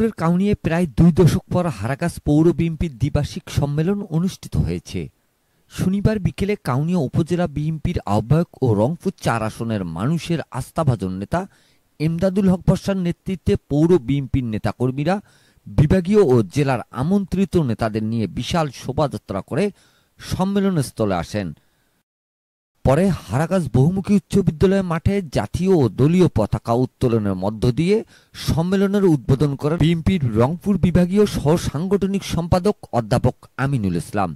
রংপুরের কাউনিয়ায় প্রায় ২ দশক পর হারাগাছ পৌর বিএনপির দ্বিবার্ষিক সম্মেলন অনুষ্ঠিত হয়েছে। শনিবার বিকেলে কাউনিয়া উপজেলা বিএনপির আহ্বায়ক ও রংপুর ৪ আসনের মানুষের আস্থাভাজন নেতা এমদাদুল হক বর্ষার নেতৃত্বে পৌর বিএনপির নেতাকর্মীরা বিভাগীয় ও জেলার আমন্ত্রিত নেতাদের নিয়ে বিশাল শোভাযাত্রা করে সম্মেলনস্থলে আসেন। পরে হারাগাছ বহুমুখী উচ্চ বিদ্যালয় মাঠে জাতীয় ও দলীয় পতাকা উত্তোলনের মধ্য দিয়ে সম্মেলনের উদ্বোধন করেন বিএনপির রংপুর বিভাগীয় সহ সাংগঠনিক সম্পাদক অধ্যাপক আমিনুল ইসলাম।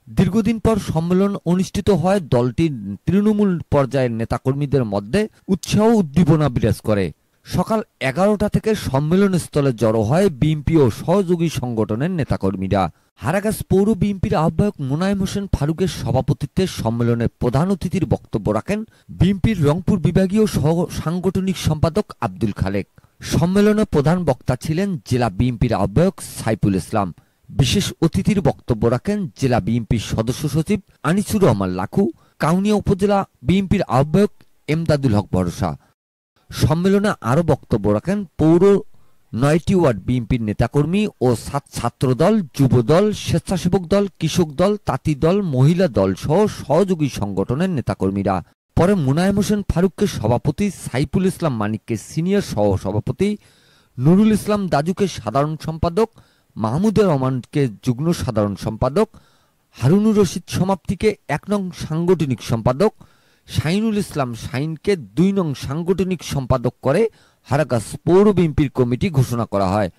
দীর্ঘদিন পর সম্মেলন অনুষ্ঠিত হয় দলটির তৃণমূল পর্যায়ের নেতাকর্মীদের মধ্যে উৎসাহ উদ্দীপনা বিরাজ করে। সকাল ১১টা থেকে সম্মেলনস্থলে জড়ো হয় বিএনপি ও সহযোগী সংগঠনের নেতাকর্মীরা। হারাগাছ পৌর বিএনপির আহ্বায়ক মোনায়েম হোসেন ফারুকের সভাপতিত্বে সম্মেলনে প্রধান অতিথির বক্তব্য রাখেন বিএনপির রংপুর বিভাগীয় সহ সাংগঠনিক সম্পাদক আব্দুল খালেক। সম্মেলনে প্রধান বক্তা ছিলেন জেলা বিএনপির আহ্বায়ক সাইফুল ইসলাম। বিশেষ অতিথির বক্তব্য রাখেন জেলা বিএনপির সদস্য সচিব আনিসুর রহমান লাখু, কাউনিয়া উপজেলা বিএনপির আহ্বায়ক এমদাদুল হক বর্ষা। সম্মেলনে আরও বক্তব্য রাখেন পৌর ৯টি ওয়ার্ড বিএনপির নেতাকর্মী ও ছাত্রদল, যুবদল, স্বেচ্ছাসেবক দল, কৃষক দল, তাঁতি দল, মহিলা দল সহ সহযোগী সংগঠনের নেতাকর্মীরা। পরে মোনায়েম হোসেন ফারুককে সভাপতি, সাইফুল ইসলাম মানিককে সিনিয়র সহ সভাপতি, নুরুল ইসলাম দাজুকে সাধারণ সম্পাদক, মাহমুদুর রহমানকে যুগ্ম সাধারণ সম্পাদক, হারুনুর রশিদ সমাপ্তিকে ১ নং সাংগঠনিক সম্পাদক, শাহিনুল ইসলাম শাহিনকে ২ নং সাংগঠনিক সম্পাদক করে হারাগাছ পৌর বিএনপির কমিটি ঘোষণা করা হয়।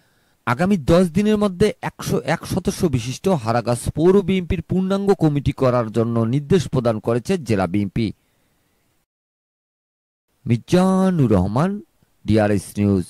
আগামী ১০ দিনের মধ্যে ১০১ সদস্য বিশিষ্ট হারাগাছ পৌর বিএনপির পূর্ণাঙ্গ কমিটি করার জন্য নির্দেশ প্রদান করেছে জেলা BNP. Mizanur Rahman, DRS news.